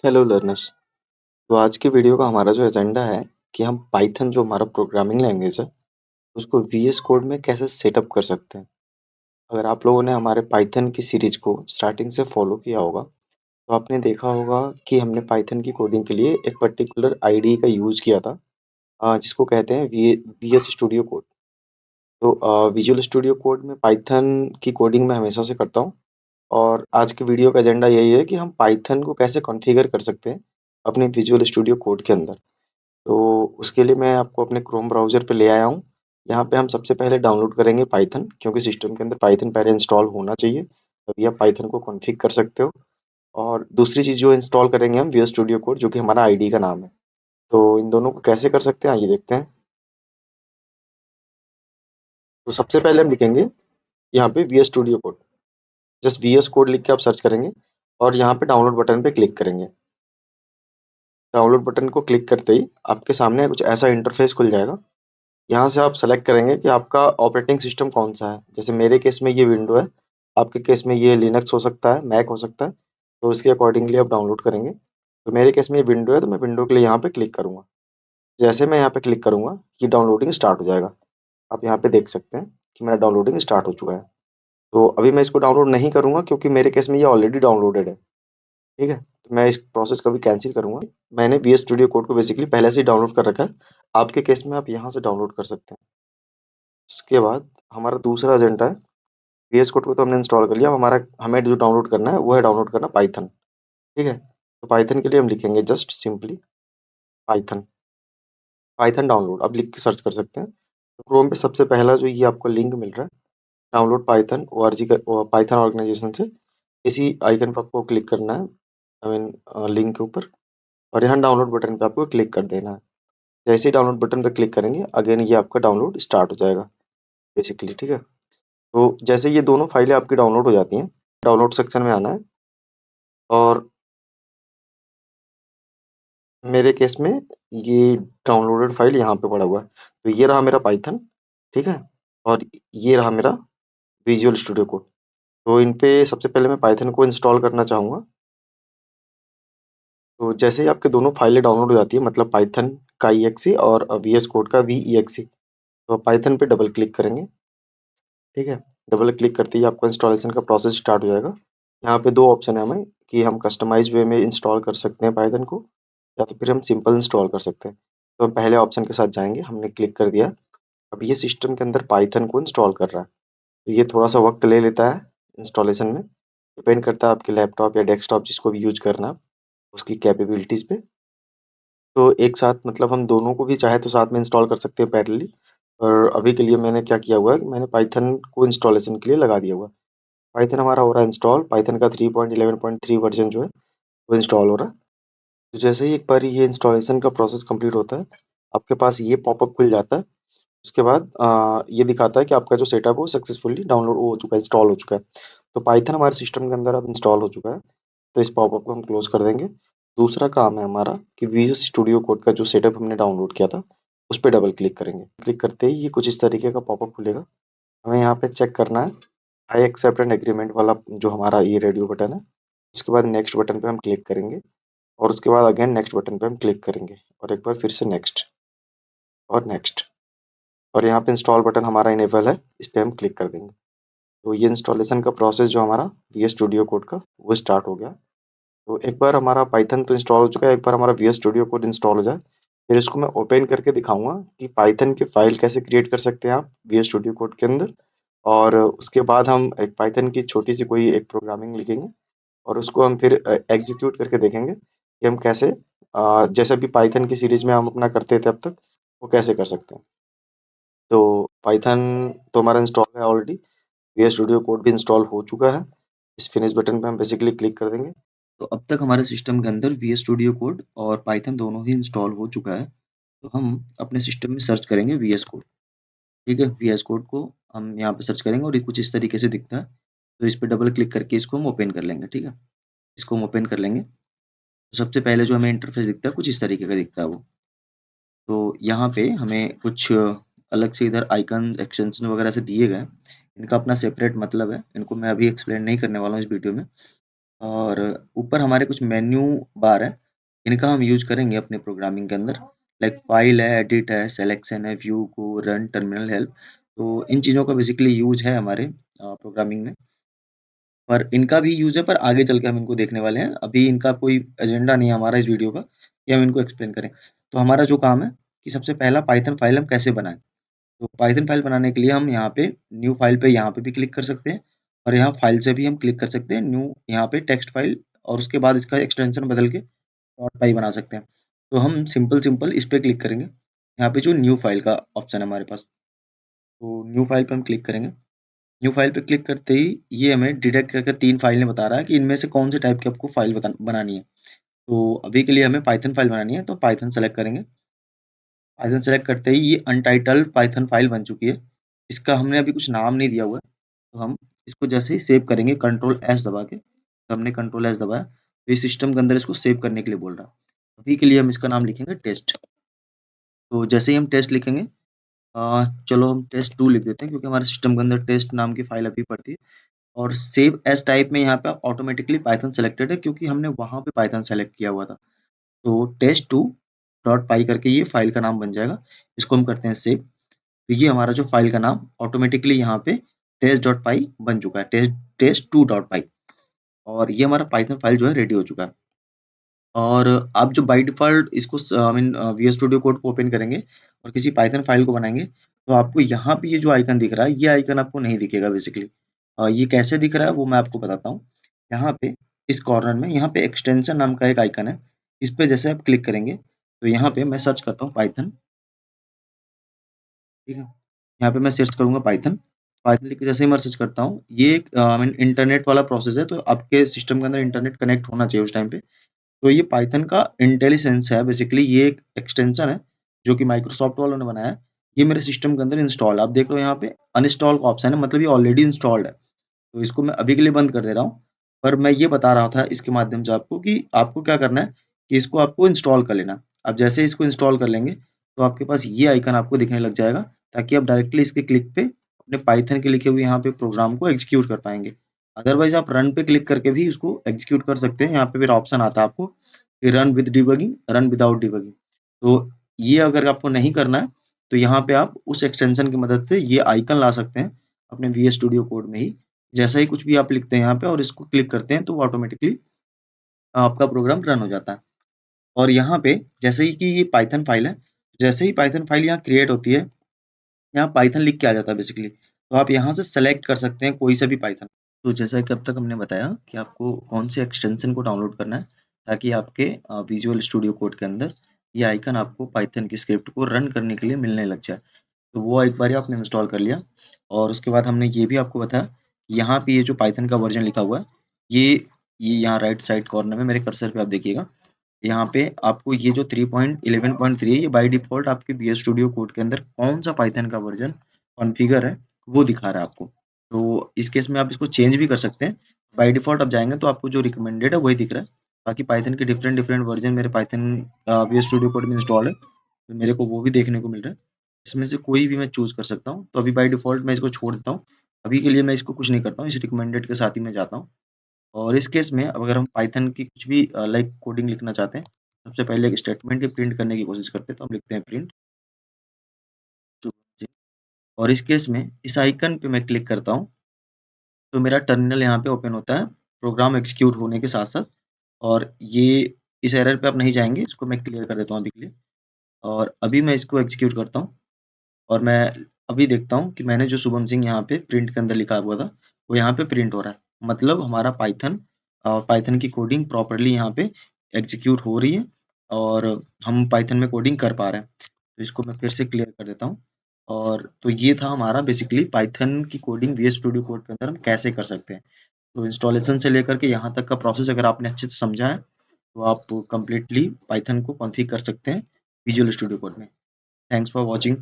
Hello learners. तो आज की वीडियो का हमारा जो एजेंडा है कि हम पाइथन जो हमारा प्रोग्रामिंग लैंग्वेज है उसको वीएस कोड में कैसे सेटअप कर सकते हैं। अगर आप लोगों ने हमारे पाइथन की सीरीज को स्टार्टिंग से फॉलो किया होगा तो आपने देखा होगा कि हमने पाइथन की कोडिंग के लिए एक पर्टिकुलर आईडी का यूज़ किया था, जिसको कहते हैं वीएस स्टूडियो कोड। तो विजुअल स्टूडियो कोड में पाइथन की कोडिंग मैं हमेशा से करता हूँ। और आज की वीडियो का एजेंडा यही है कि हम पाइथन को कैसे कॉन्फ़िगर कर सकते हैं अपने विजुअल स्टूडियो कोड के अंदर। तो उसके लिए मैं आपको अपने क्रोम ब्राउज़र पे ले आया हूँ। यहाँ पे हम सबसे पहले डाउनलोड करेंगे पाइथन, क्योंकि सिस्टम के अंदर पाइथन पहले इंस्टॉल होना चाहिए, तभी आप पाइथन को कॉन्फ़िग कर सकते हो। और दूसरी चीज़ जो इंस्टॉल करेंगे हम विजुअल स्टूडियो कोड, जो कि हमारा आईडी का नाम है। तो इन दोनों को कैसे कर सकते हैं आइए देखते हैं। तो सबसे पहले हम लिखेंगे यहाँ पे VS studio code. Just VS code लिख के आप सर्च करेंगे और यहाँ पे डाउनलोड बटन पे क्लिक करेंगे। डाउनलोड बटन को क्लिक करते ही आपके सामने कुछ ऐसा इंटरफेस खुल जाएगा। यहाँ से आप सेलेक्ट करेंगे कि आपका ऑपरेटिंग सिस्टम कौन सा है। जैसे मेरे केस में ये विंडो है, आपके केस में ये लिनक्स हो सकता है, मैक हो सकता है। तो उसके अकॉर्डिंगली आप डाउनलोड करेंगे। तो मेरे केस में ये विंडो है, तो मैं विंडो के लिए यहाँ पे क्लिक करूँगा। जैसे मैं यहाँ पे क्लिक करूँगा, ये डाउनलोडिंग स्टार्ट हो जाएगा। आप यहाँ पे देख सकते हैं कि मेरा डाउनलोडिंग स्टार्ट हो चुका है। तो अभी मैं इसको डाउनलोड नहीं करूँगा, क्योंकि मेरे केस में ये ऑलरेडी डाउनलोडेड है। ठीक है, तो मैं इस प्रोसेस को भी कैंसिल करूँगा। मैंने वी एस स्टूडियो कोड को बेसिकली पहले से ही डाउनलोड कर रखा है। आपके केस में आप यहाँ से डाउनलोड कर सकते हैं। उसके बाद हमारा दूसरा एजेंडा है, वीएस कोड को तो हमने इंस्टॉल कर लिया। अब हमारा हमें जो डाउनलोड करना है वो है डाउनलोड करना पाइथन। ठीक है, तो पाइथन के लिए हम लिखेंगे just simply Python. Python download अब लिख के सर्च कर सकते हैं। तो क्रोम पे सबसे पहला जो ये आपको लिंक मिल रहा है, डाउनलोड पाइथन ORG का, पाइथन ऑर्गेनाइजेशन से, इसी आइकन पर आपको क्लिक करना है। आई मीन लिंक के ऊपर, और यहाँ डाउनलोड बटन पे आपको क्लिक कर देना है। जैसे ही डाउनलोड बटन पे क्लिक करेंगे, अगेन ये आपका डाउनलोड स्टार्ट हो जाएगा बेसिकली। ठीक है, तो जैसे ये दोनों फाइलें आपकी डाउनलोड हो जाती हैं, डाउनलोड सेक्शन में आना है। और मेरे केस में ये डाउनलोडेड फाइल यहाँ पे पड़ा हुआ है। तो ये रहा मेरा पाइथन। ठीक है, और ये रहा मेरा विजुअल स्टूडियो कोड। तो इन पे सबसे पहले मैं पाइथन को इंस्टॉल करना चाहूँगा। तो जैसे ही आपके दोनों फाइलें डाउनलोड हो जाती है, मतलब पाइथन का EXE और VS कोड का VEXE, तो पाइथन पे डबल क्लिक करेंगे। ठीक है, डबल क्लिक करते ही आपका इंस्टॉलेशन का प्रोसेस स्टार्ट हो जाएगा। यहाँ पे दो ऑप्शन है हमें, कि हम कस्टमाइज वे में इंस्टॉल कर सकते हैं पाइथन को, या तो फिर हम सिंपल इंस्टॉल कर सकते हैं। तो हम पहले ऑप्शन के साथ जाएंगे, हमने क्लिक कर दिया। अब ये सिस्टम के अंदर पाइथन को इंस्टॉल कर रहा है। तो ये थोड़ा सा वक्त ले लेता है इंस्टॉलेशन में, डिपेंड करता है आपके लैपटॉप या डेस्कटॉप जिसको भी यूज करना है, उसकी कैपेबिलिटीज़ पे। तो एक साथ मतलब हम दोनों को भी चाहे तो साथ में इंस्टॉल कर सकते हैं पैरेलली। और अभी के लिए मैंने क्या किया हुआ है कि मैंने पाइथन को इंस्टॉलेशन के लिए लगा दिया हुआ है। पाइथन हमारा हो रहा है इंस्टॉल, पाइथन का 3.11.3 वर्जन जो है वो इंस्टॉल हो रहा है। तो जैसे ही एक बार ये इंस्टॉलेशन का प्रोसेस कंप्लीट होता है, आपके पास ये पॉपअप खुल जाता है। उसके बाद ये दिखाता है कि आपका जो सेटअप है वो सक्सेसफुली डाउनलोड हो चुका है, इंस्टॉल हो चुका है। तो पाइथन हमारे सिस्टम के अंदर अब इंस्टॉल हो चुका है। तो इस पॉपअप को हम क्लोज कर देंगे। दूसरा काम है हमारा कि विजुअल स्टूडियो कोड का जो सेटअप हमने डाउनलोड किया था, उस पे डबल क्लिक करेंगे। क्लिक करते ही ये कुछ इस तरीके का पॉपअप खुलेगा। हमें यहाँ पे चेक करना है आई एक्सेप्ट एंड एग्रीमेंट वाला जो हमारा ये रेडियो बटन है। उसके बाद नेक्स्ट बटन पे हम क्लिक करेंगे, और उसके बाद अगेन नेक्स्ट बटन पे हम क्लिक करेंगे, और एक बार फिर से नेक्स्ट और नेक्स्ट। और यहाँ पे इंस्टॉल बटन हमारा इनेबल है, इस पे हम क्लिक कर देंगे। तो ये इंस्टॉलेशन का प्रोसेस जो हमारा VS स्टूडियो कोड का, वो स्टार्ट हो गया। तो एक बार हमारा पाइथन तो इंस्टॉल हो चुका है, एक बार हमारा VS स्टूडियो कोड इंस्टॉल हो जाए, फिर इसको मैं ओपन करके दिखाऊंगा कि पाइथन की फाइल कैसे क्रिएट कर सकते हैं आप VS स्टूडियो कोड के अंदर। और उसके बाद हम एक पाइथन की छोटी सी कोई एक प्रोग्रामिंग लिखेंगे, और उसको हम फिर एग्जीक्यूट करके देखेंगे कि हम कैसे, जैसे भी पाइथन की सीरीज में हम अपना करते थे अब तक, वो कैसे कर सकते हैं। तो पाइथन तो हमारा इंस्टॉल है ऑलरेडी, VS स्टूडियो कोड भी इंस्टॉल हो चुका है। इस फिनिश बटन पे हम बेसिकली क्लिक कर देंगे। तो अब तक हमारे सिस्टम के अंदर VS स्टूडियो कोड और पाइथन दोनों ही इंस्टॉल हो चुका है। तो हम अपने सिस्टम में सर्च करेंगे VS कोड। ठीक है, VS कोड को हम यहाँ पे सर्च करेंगे और ये कुछ इस तरीके से दिखता है। तो इस पे डबल क्लिक करके इसको हम ओपन कर लेंगे। ठीक है, इसको हम ओपन कर लेंगे। तो सबसे पहले जो हमें इंटरफेस दिखता है, कुछ इस तरीके का दिखता है वो। तो यहाँ पे हमें कुछ अलग से इधर आइकन एक्सटेंशन वगैरह से दिए गए हैं। इनका अपना सेपरेट मतलब है, इनको मैं अभी एक्सप्लेन नहीं करने वाला हूँ इस वीडियो में। और ऊपर हमारे कुछ मेन्यू बार है, इनका हम यूज करेंगे अपने प्रोग्रामिंग के अंदर। लाइक फाइल है, एडिट है, सिलेक्शन है, व्यू को रन, टर्मिनल हेल्प। तो इन चीज़ों का बेसिकली यूज है हमारे प्रोग्रामिंग में। पर इनका भी यूज है, पर आगे चल के हम इनको देखने वाले हैं। अभी इनका कोई एजेंडा नहीं है हमारा इस वीडियो का कि हम इनको एक्सप्लेन करें। तो हमारा जो काम है कि सबसे पहला पाइथन फाइल हम कैसे बनाएं। तो पाइथन फाइल बनाने के लिए हम यहाँ पे न्यू फाइल पे यहाँ पे भी क्लिक कर सकते हैं, और यहाँ फाइल से भी हम क्लिक कर सकते हैं न्यू, यहाँ पे टेक्स्ट फाइल, और उसके बाद इसका एक्सटेंशन बदल के डॉट पाई बना सकते हैं। तो हम सिंपल सिंपल इस पे क्लिक करेंगे, यहाँ पे जो न्यू फाइल का ऑप्शन है हमारे पास, तो न्यू फाइल पे हम क्लिक करेंगे। न्यू फाइल पे क्लिक करते ही ये हमें डिटेक्ट करके 3 फाइलें बता रहा है कि इनमें से कौन से टाइप की आपको फाइल बनानी है। तो अभी के लिए हमें पाइथन फाइल बनानी है, तो पाइथन सेलेक्ट करेंगे। पाइथन सेलेक्ट करते ही ये अनटाइटल्ड पाइथन फाइल बन चुकी है। इसका हमने अभी कुछ नाम नहीं दिया हुआ है, तो हम इसको जैसे ही सेव करेंगे कंट्रोल एस दबा के, तो हमने कंट्रोल एस दबाया तो इस सिस्टम के अंदर इसको सेव करने के लिए बोल रहा है। अभी के लिए हम इसका नाम लिखेंगे टेस्ट। तो जैसे ही हम टेस्ट लिखेंगे, चलो हम टेस्ट 2 लिख देते हैं, क्योंकि हमारे सिस्टम के अंदर टेस्ट नाम की फाइल अभी पड़ती है। और सेव एज टाइप में यहाँ पे ऑटोमेटिकली पाइथन सेलेक्टेड है, क्योंकि हमने वहाँ पे पाइथन सेलेक्ट किया हुआ था। तो टेस्ट टू डॉट पाई करके ये फाइल का नाम बन जाएगा। इसको हम करते हैं सेव। तो ये हमारा जो फाइल का नाम ऑटोमेटिकली यहाँ पे टेस्ट डॉट पाई बन चुका है, टेस्ट टेस्ट टू डॉट पाई। और ये हमारा पाइथन फाइल जो है रेडी हो चुका है। और आप जो बाय डिफ़ॉल्ट इसको I mean VS studio code को ओपन करेंगे और किसी पाइथन फाइल को बनाएँगे, तो आपको यहाँ पे ये जो आइकन दिख रहा है, ये आइकन आपको नहीं दिखेगा बेसिकली। ये कैसे दिख रहा है वो मैं आपको बताता हूँ। यहाँ पे इस कॉर्नर में यहाँ पे एक्सटेंशन नाम का एक आइकन है। इस पे जैसे आप क्लिक करेंगे, तो यहाँ पे मैं सर्च करता हूँ पाइथन, ठीक है? यहाँ पे मैं सर्च करूँगा पाइथन। पाइथन लिख के जैसे ही मैं सर्च करता हूँ, ये एक आई मीन इंटरनेट वाला प्रोसेस है, तो आपके सिस्टम के अंदर इंटरनेट कनेक्ट होना चाहिए उस टाइम पे। तो ये पाइथन का इंटेलिसेंस है, बेसिकली ये एक एक्सटेंशन है जो कि माइक्रोसॉफ्ट वालों ने बनाया है। ये मेरे सिस्टम के अंदर इंस्टॉल है। आप देख रहे हो यहाँ पे अनइंस्टॉल का ऑप्शन है, मतलब ये ऑलरेडी इंस्टॉल्ड है। तो इसको मैं अभी के लिए बंद कर दे रहा हूँ। पर मैं ये बता रहा था इसके माध्यम से आपको कि आपको क्या करना है कि इसको आपको इंस्टॉल कर लेना। अब जैसे ही इसको इंस्टॉल कर लेंगे, तो आपके पास ये आइकन आपको दिखने लग जाएगा, ताकि आप डायरेक्टली इसके क्लिक पे अपने पाइथन के लिखे हुए यहाँ पे प्रोग्राम को एग्जीक्यूट कर पाएंगे। अदरवाइज आप रन पे क्लिक करके भी उसको एग्जीक्यूट कर सकते हैं। यहाँ पे फिर ऑप्शन आता है आपको कि run with debugging, run without debugging. तो ये अगर आपको नहीं करना है, तो यहाँ पे आप उस एक्सटेंशन की मदद से ये आइकन ला सकते हैं अपने वीएस स्टूडियो कोड में ही। जैसा ही कुछ भी आप लिखते हैं यहाँ पे और इसको क्लिक करते हैं, तो वो ऑटोमेटिकली आपका प्रोग्राम रन हो जाता है। और यहाँ पे जैसे ही कि ये पाइथन फाइल है, जैसे ही पाइथन फाइल यहाँ क्रिएट होती है, यहाँ पाइथन लिख के आ जाता है बेसिकली। तो आप यहाँ से सेलेक्ट कर सकते हैं कोई सा भी पाइथन। तो जैसा कि अब तक हमने बताया कि आपको कौन से एक्सटेंशन को डाउनलोड करना है, ताकि आपके विजुअल स्टूडियो कोड के अंदर ये आइकन आपको पाइथन की स्क्रिप्ट को रन करने के लिए मिलने लग जाए। तो वो एक बारी आपने इंस्टॉल कर लिया, और उसके बाद हमने ये भी आपको बताया कि यहाँ पे ये जो पाइथन का वर्जन लिखा हुआ है, ये यहाँ राइट साइड कॉर्नर में मेरे कर्सर पे आप देखिएगा, यहाँ पे आपको ये जो 3.11.3 है, ये बाय डिफ़ॉल्ट आपके वीएस स्टूडियो कोड के अंदर कौन-सा पाइथन का वर्ज़न कॉन्फ़िगर है, वो दिखा रहा है आपको। तो इस केस में आप इसको चेंज भी कर सकते हैं। बाय डिफ़ॉल्ट आप जाएँगे तो आपको जो रिकमेंडेड है वही दिख रहा है। बाकी पाइथन के डिफरेंट डिफरेंट वर्ज़न मेरे पाइथन वीएस स्टूडियो कोड में इंस्टॉल है, तो मेरे को वो भी देखने को मिल रहा है। इसमें से कोई भी मैं चूज़ कर सकता हूँ। तो अभी बाय डिफ़ॉल्ट मैं इसको छोड़ देता हूँ। अभी के लिए मैं इसको कुछ नहीं करता हूँ, इस रिकमेंडेड के साथ ही मैं जाता हूँ। और इस केस में अब अगर हम पाइथन की कुछ भी लाइक कोडिंग लिखना चाहते हैं, सबसे पहले एक स्टेटमेंट ही प्रिंट करने की कोशिश करते हैं, तो हम लिखते हैं प्रिंट। और इस केस में इस आइकन पे मैं क्लिक करता हूँ, तो मेरा टर्मिनल यहाँ पे ओपन होता है, प्रोग्राम एग्जीक्यूट होने के साथ-साथ। और ये इस एरर पे आप नहीं जाएँगे, इसको मैं क्लियर कर देता हूँ अभी के लिए। और अभी मैं इसको एग्जीक्यूट करता हूँ, और मैं अभी देखता हूँ कि मैंने जो शुभम सिंह यहाँ पे प्रिंट के अंदर लिखा हुआ था, वो यहाँ पे प्रिंट हो रहा है। मतलब हमारा पाइथन की कोडिंग प्रॉपर्ली यहाँ पे एग्जीक्यूट हो रही है, और हम पाइथन में कोडिंग कर पा रहे हैं। तो इसको मैं फिर से क्लियर कर देता हूँ। और तो ये था हमारा बेसिकली पाइथन की कोडिंग वीएस स्टूडियो कोड के अंदर हम कैसे कर सकते हैं। तो इंस्टॉलेशन से लेकर के यहाँ तक का प्रोसेस अगर आपने अच्छे से समझा है, तो आप कंप्लीटली पाइथन को कॉन्फ़िग कर सकते हैं विजुअल स्टूडियो कोड में। Thanks for watching.